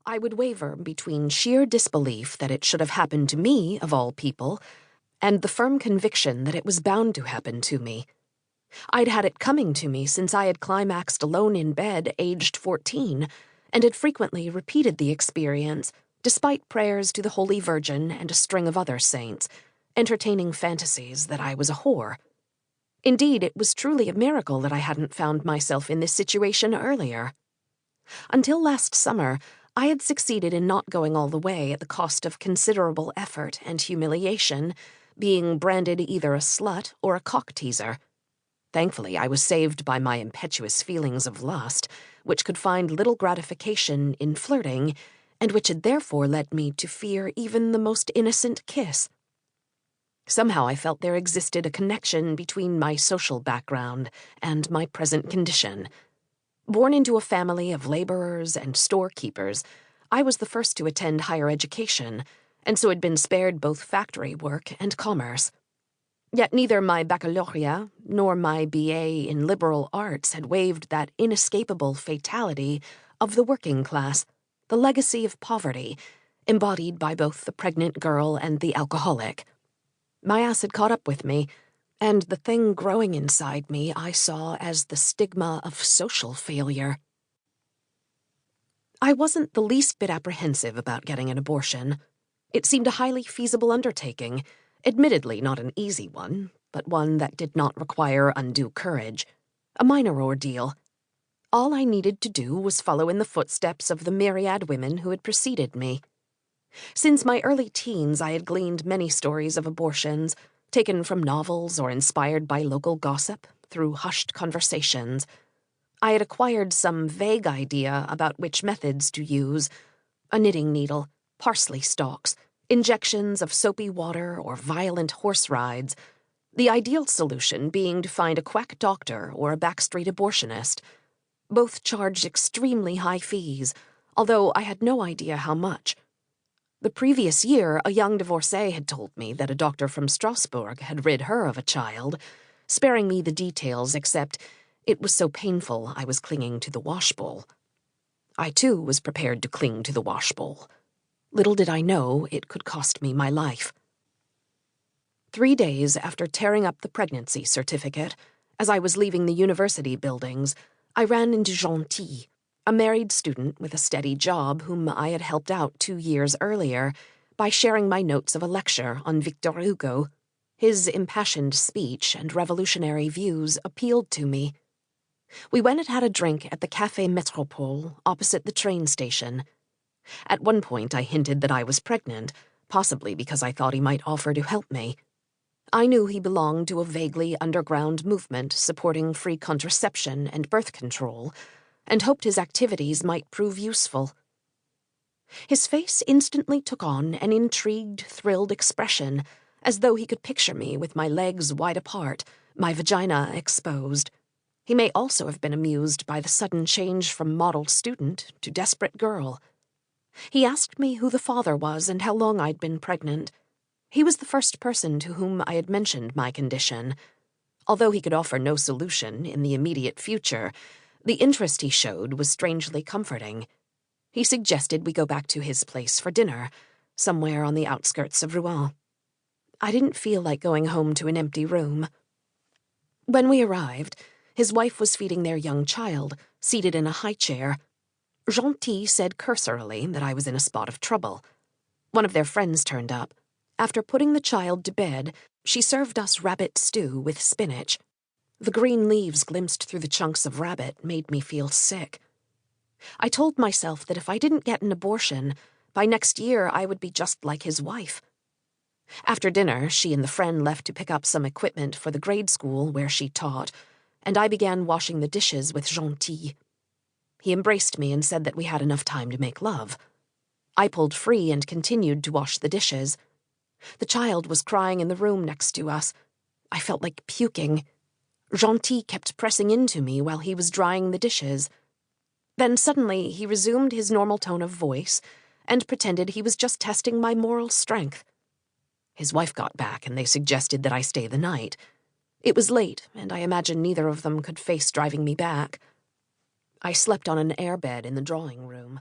I would waver between sheer disbelief that it should have happened to me, of all people, and the firm conviction that it was bound to happen to me. I'd had it coming to me since I had climaxed alone in bed, aged 14, and had frequently repeated the experience, despite prayers to the Holy Virgin and a string of other saints, entertaining fantasies that I was a whore. Indeed, it was truly a miracle that I hadn't found myself in this situation earlier. Until last summer, I had succeeded in not going all the way at the cost of considerable effort and humiliation, being branded either a slut or a cock-teaser. Thankfully, I was saved by my impetuous feelings of lust, which could find little gratification in flirting, and which had therefore led me to fear even the most innocent kiss. Somehow I felt there existed a connection between my social background and my present condition. Born into a family of laborers and storekeepers, I was the first to attend higher education, and so had been spared both factory work and commerce. Yet neither my baccalaureate nor my BA in liberal arts had waived that inescapable fatality of the working class, the legacy of poverty, embodied by both the pregnant girl and the alcoholic. My ass had caught up with me, and the thing growing inside me I saw as the stigma of social failure. I wasn't the least bit apprehensive about getting an abortion. It seemed a highly feasible undertaking, admittedly not an easy one, but one that did not require undue courage. A minor ordeal. All I needed to do was follow in the footsteps of the myriad women who had preceded me. Since my early teens, I had gleaned many stories of abortions, taken from novels or inspired by local gossip, through hushed conversations. I had acquired some vague idea about which methods to use: a knitting needle, parsley stalks, injections of soapy water, or violent horse rides, the ideal solution being to find a quack doctor or a backstreet abortionist. Both charged extremely high fees, although I had no idea how much. The previous year, a young divorcee had told me that a doctor from Strasbourg had rid her of a child, sparing me the details except it was so painful I was clinging to the washbowl. I, too, was prepared to cling to the washbowl. Little did I know it could cost me my life. 3 days after tearing up the pregnancy certificate, as I was leaving the university buildings, I ran into Gentil, a married student with a steady job whom I had helped out 2 years earlier by sharing my notes of a lecture on Victor Hugo. His impassioned speech and revolutionary views appealed to me. We went and had a drink at the Café Métropole opposite the train station. At one point I hinted that I was pregnant, possibly because I thought he might offer to help me. I knew he belonged to a vaguely underground movement supporting free contraception and birth control, and hoped his activities might prove useful. His face instantly took on an intrigued, thrilled expression, as though he could picture me with my legs wide apart, my vagina exposed. He may also have been amused by the sudden change from model student to desperate girl. He asked me who the father was and how long I'd been pregnant. He was the first person to whom I had mentioned my condition. Although he could offer no solution in the immediate future, the interest he showed was strangely comforting. He suggested we go back to his place for dinner, somewhere on the outskirts of Rouen. I didn't feel like going home to an empty room. When we arrived, his wife was feeding their young child, seated in a high chair. Gentil said cursorily that I was in a spot of trouble. One of their friends turned up. After putting the child to bed, she served us rabbit stew with spinach. The green leaves glimpsed through the chunks of rabbit made me feel sick. I told myself that if I didn't get an abortion, by next year I would be just like his wife. After dinner, she and the friend left to pick up some equipment for the grade school where she taught, and I began washing the dishes with Gentil. He embraced me and said that we had enough time to make love. I pulled free and continued to wash the dishes. The child was crying in the room next to us. I felt like puking. Gentil kept pressing into me while he was drying the dishes. Then suddenly he resumed his normal tone of voice and pretended he was just testing my moral strength. His wife got back and they suggested that I stay the night. It was late, and I imagined neither of them could face driving me back. I slept on an airbed in the drawing room.